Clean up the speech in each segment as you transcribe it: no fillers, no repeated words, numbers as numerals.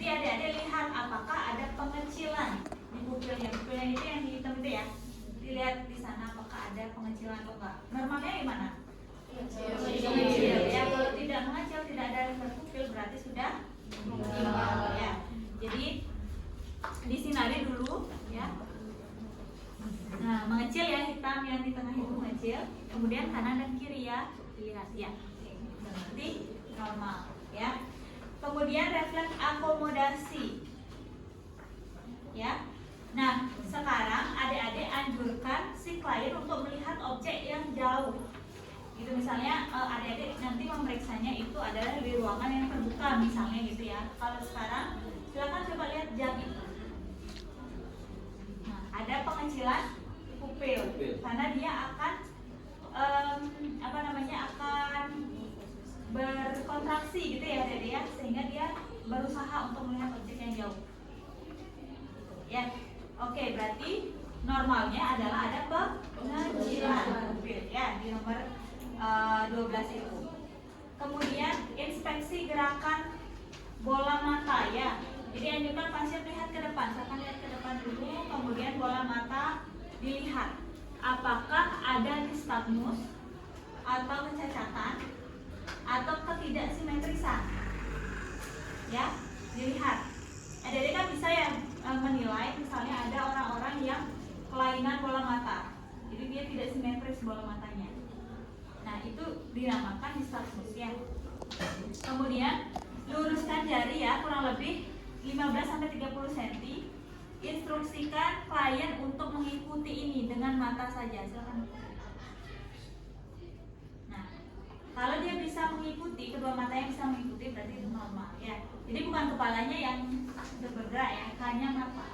Jadi adik-adik lihat apakah ada pengecilan di pupilnya. Pupilnya itu yang hitam itu ya. Dilihat di sana apakah ada pengecilan atau enggak. Normalnya gimana? Mengecil. Ya, kalau tidak mengecil, tidak ada lebar pupil berarti sudah timbal ya. Jadi disinari dulu ya. Nah, mengecil ya, hitam yang di tengah itu mengecil. Kemudian kanan dan kiri ya, dilihat ya. Berarti normal ya. Kemudian refleks akomodasi ya. Nah, sekarang adik-adik anjurkan si klien untuk melihat objek yang jauh. Gitu misalnya adik-adik nanti memeriksanya itu adalah di ruangan yang terbuka misalnya gitu ya. Kalau sekarang silakan coba lihat jam itu. Nah, ada pengecilan pupil karena dia akan akan berkontraksi gitu ya adik-adik ya, sehingga dia berusaha untuk melihat objek yang jauh. Ya, oke, berarti normalnya adalah ada pengecilan pupil ya di nomor 12 itu. Kemudian inspeksi gerakan bola mata ya. Jadi anjurkan pasien lihat ke depan. Silakan lihat ke depan dulu, kemudian bola mata dilihat. Apakah ada nistagmus atau kecacatan atau ketidaksimetrisan? Ya, dilihat. Adik-adik kan bisa ya menilai, misalnya ada orang-orang yang kelainan bola mata. Jadi dia tidak simetris bola matanya. Nah, itu dinamakan nistagmus ya. Kemudian luruskan jari ya, kurang lebih 15-30 cm. Instruksikan klien untuk mengikuti ini dengan mata saja. Silakan. Nah, kalau dia bisa mengikuti, kedua matanya bisa mengikuti, berarti itu normal ya. Jadi bukan kepalanya yang bergerak ya, hanya mata.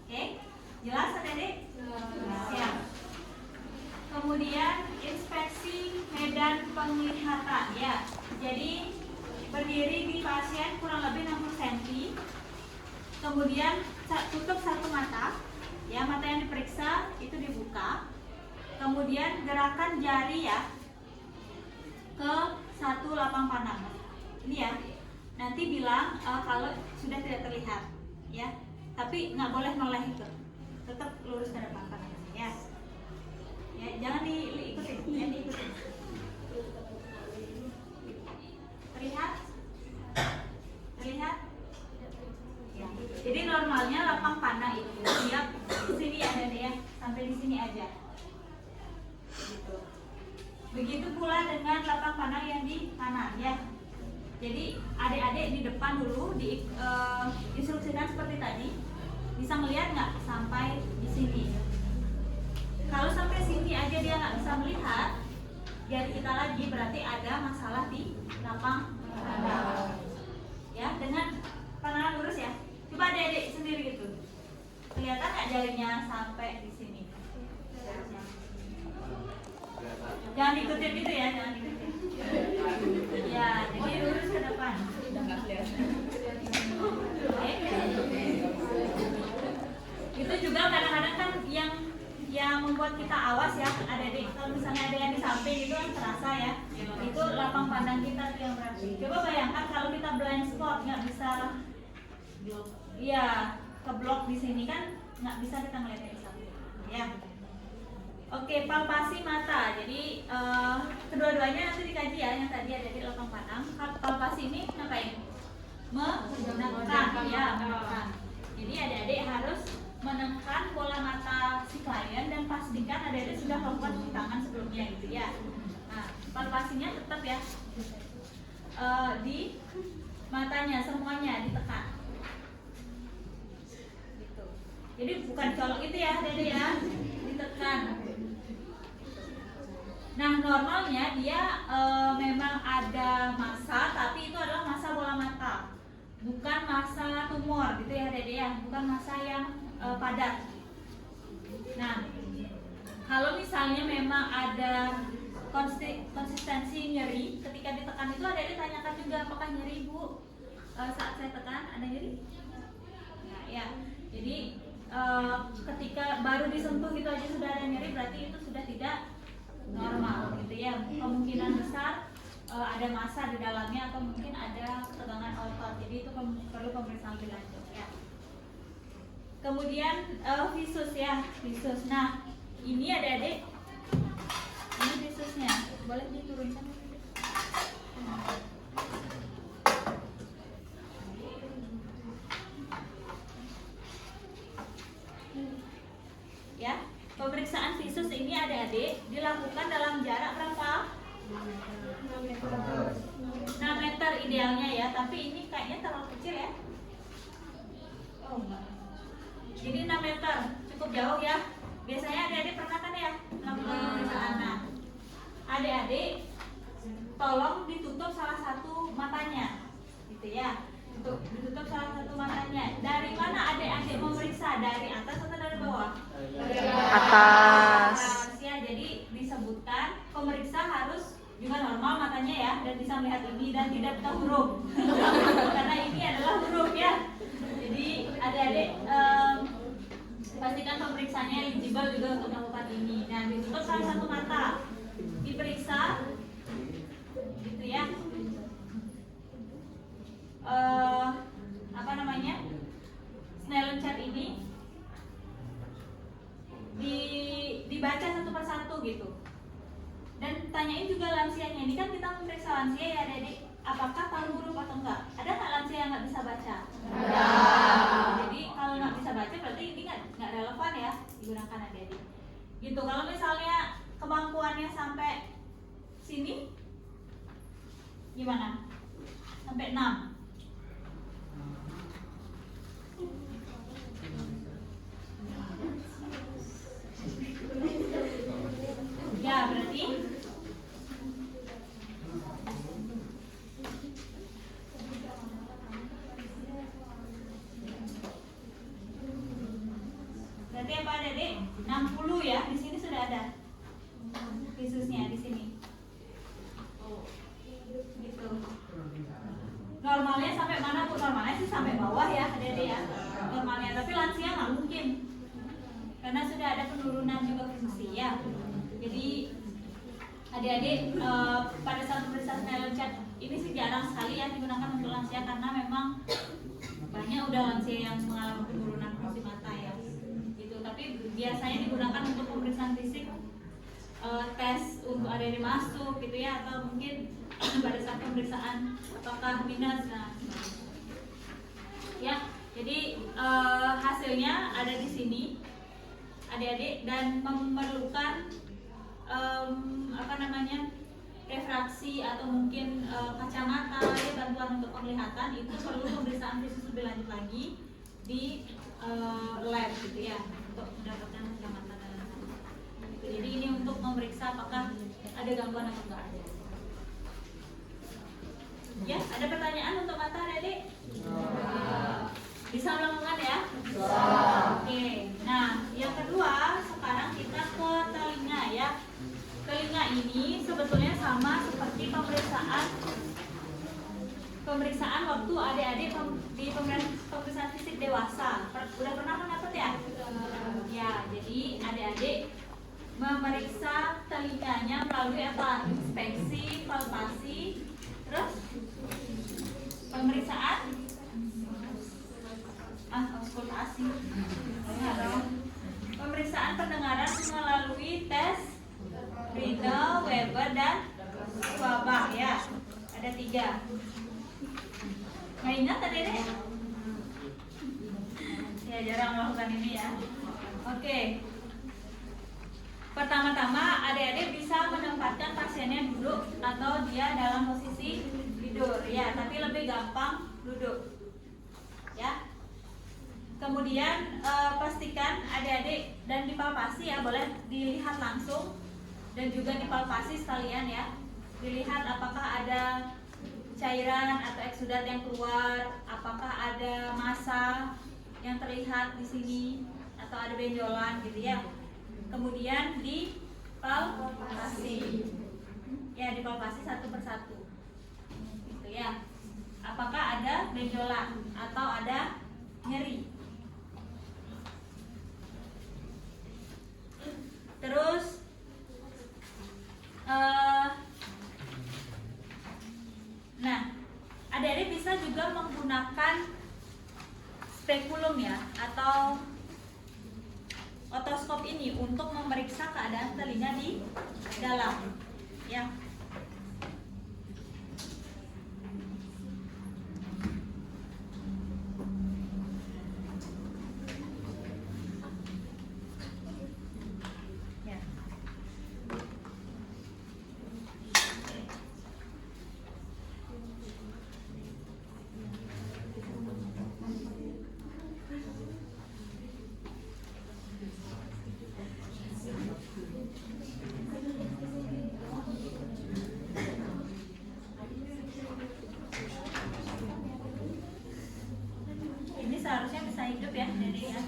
Oke, jelas adik-adik? Siap. Kemudian inspeksi medan penglihatan ya. Jadi berdiri di pasien kurang lebih 60 cm. Kemudian tutup satu mata, ya, mata yang diperiksa itu dibuka. Kemudian gerakan jari ya ke satu lapang panang. Ini ya. Nanti bilang kalau sudah tidak terlihat, ya. Tapi nggak boleh noleh itu. Tetap lurus ke depan panangnya, ya. Ya, jangan diikutin, jangan diikutin. Terlihat? Terlihat? Ya. Jadi normalnya lapang panang itu dia di sini ada deh ya, sampai di sini aja. Gitu. Begitu pula dengan lapang panang yang di kanan ya. Jadi adik-adik di depan dulu diinstruksikan seperti tadi. Bisa melihat nggak sampai di sini? Kalau sampai sini aja dia nggak bisa melihat, jari kita lagi berarti ada masalah di lapang panang. Ya, dengan pandangan lurus ya. Coba adik-adik sendiri gitu. Kelihatan nggak jarinya sampai di sini? Jangan ikutin gitu ya, jangan ikutin. Ya, jadi lurus ke depan. Oke. Itu juga kadang-kadang kan yang membuat kita awas ya, adik-adik. Kalau misalnya ada yang di samping itu kan terasa ya. Itu lapang pandang kita yang berapi. Coba bayangkan kalau kita blind spot nggak bisa. Iya, keblok di sini kan nggak bisa kita ngeliat dari samping. Ya. Oke, palpasi mata. Jadi kedua-duanya nanti dikaji ya. Yang tadi ada di lapang pandang. Palpasi ini ngapain? Menekan, ya, menekan. Jadi adik-adik harus menekan bola mata si klien dan pastikan adik-adik sudah melakukan cuci tangan sebelumnya gitu ya. Nah, palpasinya tetap ya di matanya semuanya ditekan. Gitu. Jadi bukan colok itu ya, adik-adik ya, ditekan. Nah, normalnya dia memang ada massa, tapi itu adalah massa bola mata, bukan massa tumor gitu ya adik-adik ya, bukan massa yang padat. Nah, kalau misalnya memang ada konsistensi nyeri ketika ditekan itu adik-adik tanyakan juga apakah nyeri Bu saat saya tekan, ada nyeri? Nah, ya, jadi ketika baru disentuh gitu aja sudah ada nyeri berarti itu sudah tidak normal gitu ya. Kemungkinan besar ada massa di dalamnya atau mungkin ada ketegangan otot, jadi itu perlu pemeriksaan lebih lanjut ya. Kemudian visus ya, visus. Nah, ini adik-adik, ini visusnya. Boleh diturunkan? Ya, pemeriksaan visus ini adik-adik dilakukan dalam jarak berapa? 6 meter idealnya ya, tapi ini kayaknya terlalu kecil ya. Oh enggak. Jadi 6 meter cukup jauh ya. Biasanya adik-adik pernah kan ya melakukan pemeriksaan. Nah, adik-adik tolong ditutup salah satu matanya, gitu ya. Ditutup salah satu matanya. Dari mana adik-adik memeriksa? Dari atas atau dari bawah? Dari Atas. Ya, jadi disebutkan pemeriksa harus juga normal matanya ya, dan bisa melihat ini dan tidak buta huruf. Karena ini adalah huruf ya. Jadi adik-adik pastikan pemeriksaannya eligible juga untuk melakukan ini. Nah, ditutup salah satu mata, diperiksa, gitu ya. Apa namanya? Snellen chart ini dibaca satu persatu gitu. Dan tanyain juga lansianya. Ini kan kita memeriksa lansia ya, adik-adik. Apakah tahu huruf atau enggak? Ada nggak lansia yang nggak bisa baca? Ada. Jadi kalau nggak bisa baca berarti ini nggak relevan ya digunakan adik-adik. Gitu. Kalau misalnya kemampuannya sampai sini, gimana? Sampai 6. Ya, berarti apa adik? 60 ya. Di sini sudah ada visusnya di sini. Gitu. Normalnya sampai mana Bu? Normalnya sih sampai bawah ya adik-adik ya. Normalnya, tapi lansia nggak mungkin. Karena sudah ada penurunan juga fungsi ya. Jadi adik-adik pada saat pemeriksaan Snellen chart ini sih jarang sekali ya digunakan untuk lansia, karena memang banyak udah lansia yang mengalami penurunan fungsi mata ya. Gitu. Tapi biasanya digunakan untuk pemeriksaan fisik, tes untuk adik-adik masuk gitu ya, atau mungkin pada saat pemeriksaan apakah minus. Nah, ya. Jadi hasilnya ada di sini adik-adik, dan memerlukan apa namanya, refraksi atau mungkin kacamata ya, bantuan untuk penglihatan. Itu perlu pemeriksaan visus lebih lanjut lagi di lab gitu ya, untuk mendapatkan kacamata dan lain-lain. Jadi ini untuk memeriksa apakah ada gangguan atau enggak ada. Ya, ada pertanyaan untuk mata adik-adik? Bisa melakukan ya? Bisa. Oke. Nah, yang kedua sekarang kita ke telinga ya. Telinga ini sebetulnya sama seperti pemeriksaan waktu adik-adik di pemeriksaan fisik dewasa. Udah pernah mendapat ya? Ya, jadi adik-adik memeriksa telinganya melalui apa? Inspeksi, palpasi, terus pemeriksaan auskultasi. Pemeriksaan pendengaran melalui tes Riedel, Weber, dan Schwabach ya. Ada 3. Nggak ingat tadi deh? Ya, jarang melakukan ini ya. Oke. Pertama-tama adik-adik bisa menempatkan pasiennya duduk atau dia dalam posisi tidur ya, tapi lebih gampang duduk ya. Kemudian pastikan adik-adik dan dipalpasi ya, boleh dilihat langsung dan juga dipalpasi sekalian ya. Dilihat apakah ada cairan atau eksudat yang keluar, apakah ada massa yang terlihat di sini atau ada benjolan gitu ya. Kemudian dipalpasi. Ya, dipalpasi satu persatu. Gitu ya. Apakah ada benjolan atau ada nyeri. Terus nah, adik-adik bisa juga menggunakan menggunakan spekulum ya atau otoskop ini untuk memeriksa keadaan telinga di dalam ya. Seharusnya bisa hidup ya Dede ya.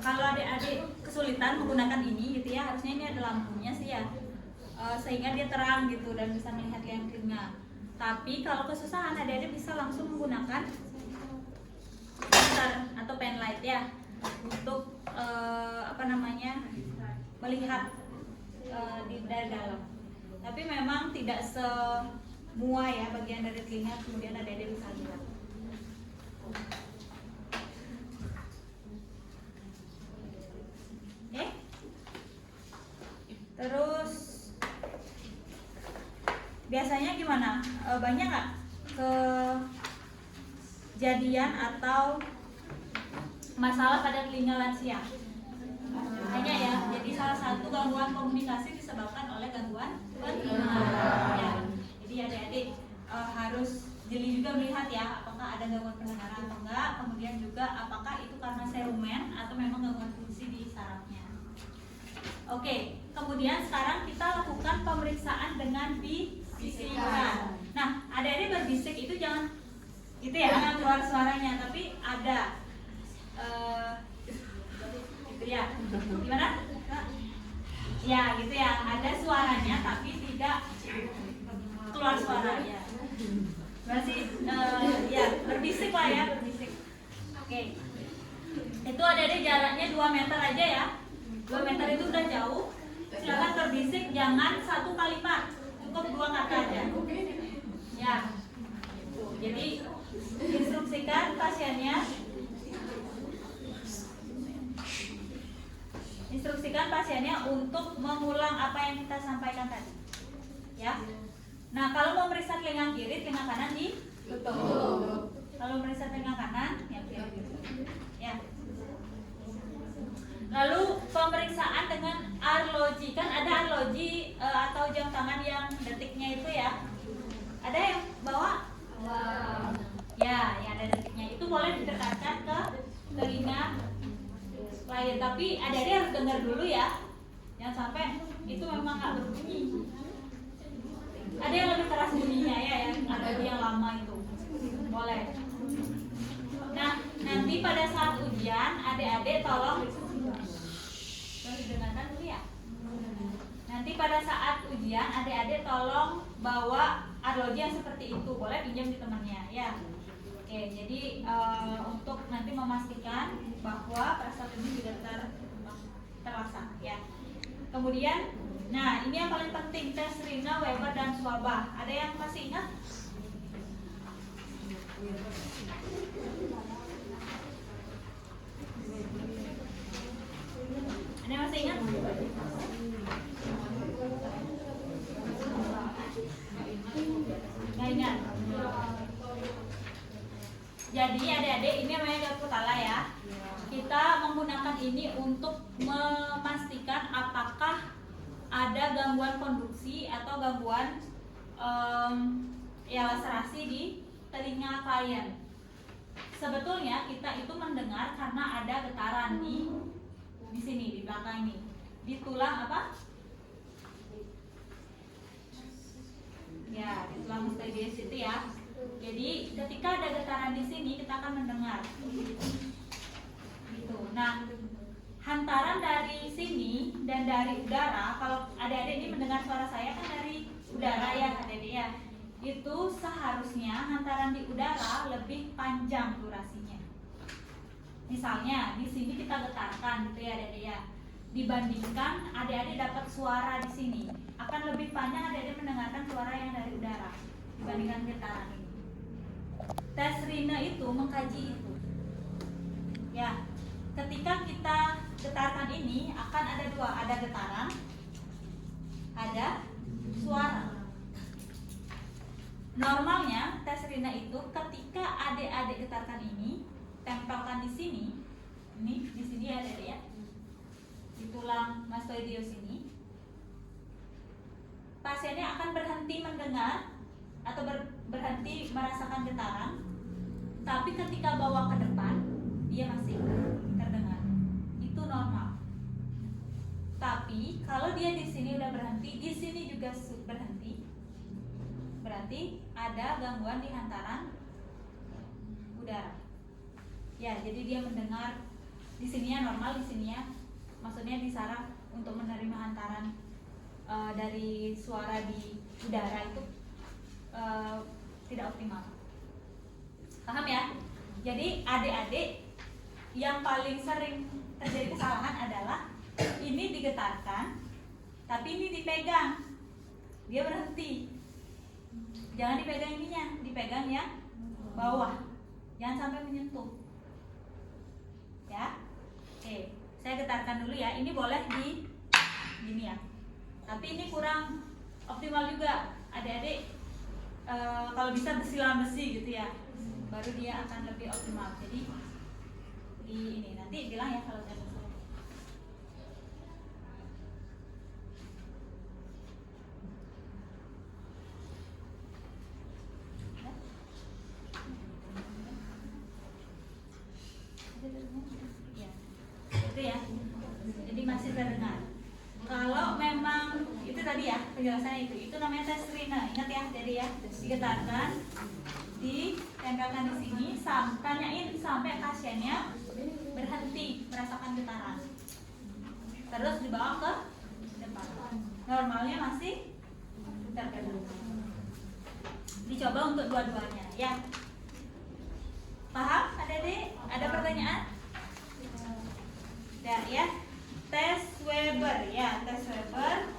Kalau adik-adik kesulitan menggunakan ini gitu ya, harusnya ini ada lampunya sih ya, sehingga dia terang gitu dan bisa melihat yang telinga. Tapi kalau kesusahan, adik-adik bisa langsung menggunakan laser atau pen light ya untuk melihat dari dalam. Tapi memang tidak semua ya bagian dari telinga kemudian adik-adik bisa lihat. Terus biasanya gimana? Banyak nggak kejadian atau masalah pada telinga lansia? Hanya ya. Jadi salah satu gangguan komunikasi disebabkan oleh gangguan pendengaran. Ya. Jadi adik-adik harus jeli juga melihat ya, apakah ada gangguan pendengaran atau enggak. Kemudian juga apakah itu karena serumen atau memang gangguan fungsi di sarafnya. Oke, kemudian sekarang kita lakukan pemeriksaan dengan bisikan. Nah, adik-adik berbisik itu jangan gitu ya, jangan keluar suaranya, tapi ada gitu ya. Gimana? Ya, gitu ya. Ada suaranya tapi tidak keluar suara ya. Berarti ya berbisik lah ya, berbisik. Oke. Itu adik-adik jaraknya 2 meter aja ya. 2 meter itu udah jauh. Silakan berbisik, jangan 1 kalimat, cukup 2 kata aja. Ya. Jadi instruksikan pasiennya untuk mengulang apa yang kita sampaikan tadi. Ya. Nah, kalau mau meriksa telinga kiri, telinga kanan ditutup. Kalau meriksa telinga kanan, ya kiri. Ya. Lalu pemeriksaan dengan arloji, kan ada arloji atau jam tangan yang detiknya itu ya. Ada yang bawa? Ya, yang ada detiknya itu boleh didekatkan ke telinga klien. Tapi adik-adik harus dengar dulu ya, jangan sampai itu memang nggak berbunyi. Ada yang lebih keras bunyinya ya, ada yang lama itu boleh. Nah, nanti pada saat ujian adik-adik tolong didengarkan dulu ya. Nanti pada saat ujian adik-adik tolong bawa arloji yang seperti itu, boleh pinjam di temannya ya. Oke, jadi untuk nanti memastikan bahwa prasat ini juga terlaksana ya. Kemudian, nah ini yang paling penting, tes Rina, Weber dan Swabah. Ada yang masih ingat? Ada yang masih ingat? Nggak ingat. Jadi adik-adik, ini namanya Gakutala ya. Kita menggunakan ini untuk memastikan apakah ada gangguan konduksi atau gangguan laserasi di telinga klien. Sebetulnya kita itu mendengar karena ada getaran di sini, di belakang ini, di tulang apa? Di Ya, itulah mastoideus itu ya. Jadi ketika ada getaran di sini kita akan mendengar. Gitu. Nah, hantaran dari sini dan dari udara, kalau adik-adik ini mendengar suara saya kan dari udara ya, adik-adik ya. Itu seharusnya hantaran di udara lebih panjang durasinya. Misalnya di sini kita getarkan gitu ya, adik-adik ya. Dibandingkan adik-adik dapat suara di sini, akan lebih panjang adik-adik mendengarkan suara yang dari udara dibandingkan getaran ini. Tes Rina itu mengkaji itu. Ya, ketika kita getarkan ini akan ada dua, ada getaran, ada suara. Normalnya tes Rina itu ketika adik-adik getarkan ini, tempelkan di sini, ini di sini ada ya. Di tulang mastoideus ini, pasiennya akan berhenti mendengar atau berhenti merasakan getaran, tapi ketika bawa ke depan dia masih terdengar. Itu normal. Tapi kalau dia di sini udah berhenti, di sini juga berhenti, berarti ada gangguan di hantaran udara. Ya, jadi dia mendengar di sininya normal, di sininya maksudnya di saraf untuk menerima hantaran dari suara di udara itu tidak optimal. Paham ya? Jadi adik-adik yang paling sering terjadi kesalahan adalah ini digetarkan, tapi ini dipegang, dia berhenti. Jangan dipegang ininya, dipegang yang bawah, jangan sampai menyentuh. Ya, oke. Saya getarkan dulu ya. Ini boleh di gini ya. Tapi ini kurang optimal juga. Adik-adik kalau bisa besi lawan besi gitu ya. Baru dia akan lebih optimal. Jadi di ini nanti bilang ya kalau saya salah. Itu ya, jadi masih terdengar. Kalau memang itu tadi ya penjelasannya itu namanya tes Rina. Ingat ya, jadi ya digetarkan, ditempelkan di sini, tanyain sampai pasiennya berhenti merasakan getaran, terus dibawa ke depan. Normalnya masih terdengar. Dicoba untuk dua-duanya ya. Paham adik-adik? Ada pertanyaan? Ya, tes Weber ya, tes Weber.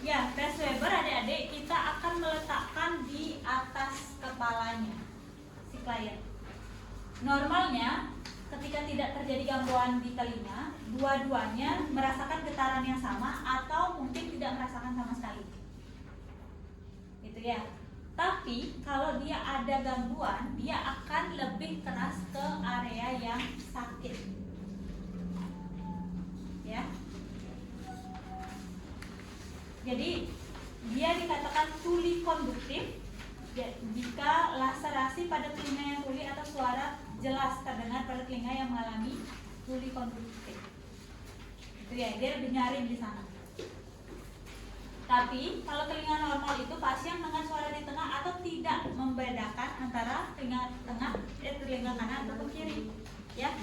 Ya, tes Weber adik-adik kita akan meletakkan di atas kepalanya si klien. Normalnya ketika tidak terjadi gangguan di telinga, dua-duanya merasakan getaran yang sama atau mungkin tidak merasakan sama sekali. Gitu ya. Tapi kalau dia ada gangguan, dia akan lebih keras ke area yang sakit. Ya. Jadi dia dikatakan tuli konduktif jika laserasi pada telinga yang tuli atau suara jelas terdengar pada telinga yang mengalami tuli konduktif. Itu ya, dia lebih nyaring di sana. Tapi kalau telinga normal itu pasien dengan suara di tengah atau tidak membedakan antara telinga tengah telinga kanan atau kiri, ya.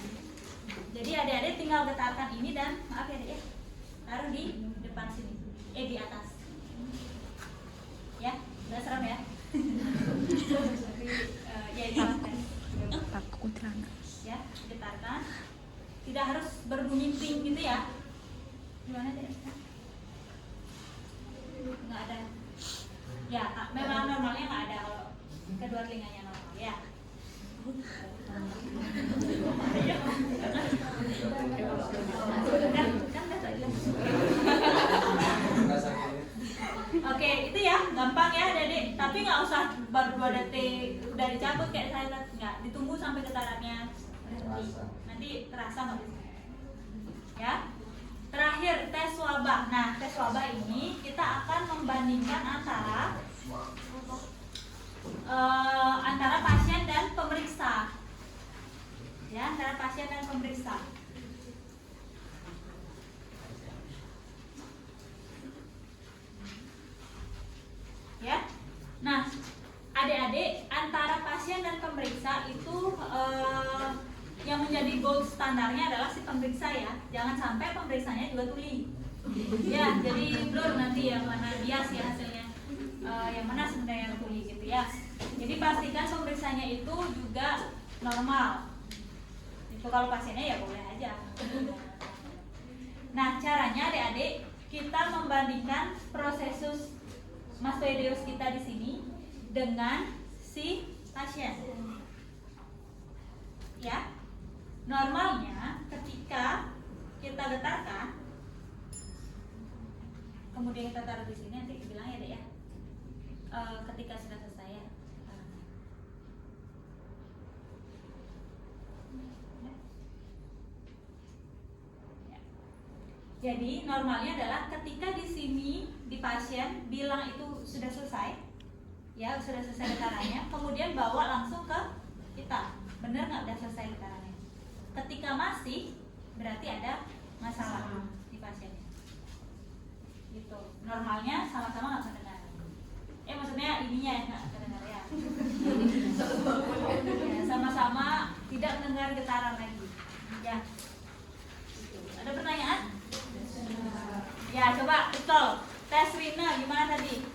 Jadi adik-adik tinggal getarkan ini dan maaf ya adik ya, taruh di depan sini, di atas, ya. Udah serem ya. Ya ini takut celana. Ya, getarkan. Tidak harus berbunyi ting gitu ya. Gimana deh? Nggak ada ya, memang normalnya nggak ada kalau kedua telinganya normal ya. Oke, itu ya gampang ya adik-adik, tapi nggak usah baru 2 detik udah dicabut kayak saya, nggak, ditunggu sampai getarannya berhenti, nanti terasa nggak bisa ya. Terakhir, tes wabah. Nah, tes wabah ini kita akan membandingkan antara pasien dan pemeriksa. Ya, antara pasien dan pemeriksa. dan pemeriksa itu yang menjadi gold standarnya adalah si pemeriksa ya. Jangan sampai pemeriksanya juga tuli. Ya, jadi blur nanti yang mana bias ya hasilnya. Yang mana sebenarnya yang tuli gitu ya. Jadi pastikan pemeriksanya itu juga normal. Itu kalau pasiennya ya boleh aja. Nah, caranya adik-adik kita membandingkan prosesus mastoideus kita di sini dengan si pasien. Ya. Normalnya ketika kita getarkan, kemudian kita taruh di sini, nanti bilang ya deh ya. Ketika sudah selesai ya. Jadi normalnya adalah ketika di sini di pasien bilang itu sudah selesai, ya sudah selesai getarannya, kemudian bawa langsung ke kita. Bener nggak udah selesai getarannya? Ketika masih, berarti ada masalah di pasiennya. Gitu. Normalnya sama-sama nggak mendengar. Maksudnya ininya nggak mendengar ya. Ya, sama-sama tidak mendengar getaran lagi. Ya. Ada pertanyaan? Ya, coba betul. Tes Rina gimana tadi?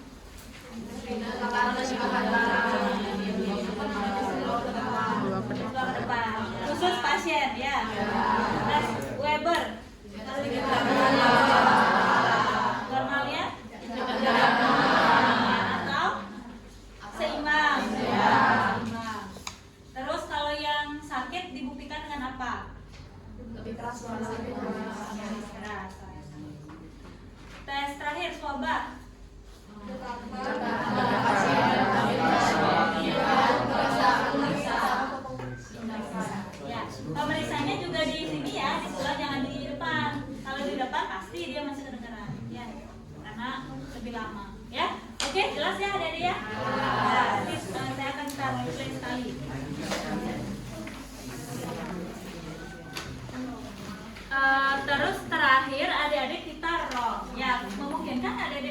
Dua ke depan. Khusus pasien ya. Tes Weber. Normalnya? Atau seimbang. Seimbang. Terus kalau yang sakit dibuktikan dengan apa? Lebih keras. Tes terakhir swabah. Ya, pemeriksanya juga di sini ya, di sebelah, jangan di depan. Kalau di depan pasti dia masih kedengaran, ya, karena lebih lama. Ya, oke, jelas ya adik-adik ya. Nanti saya akan kita mulai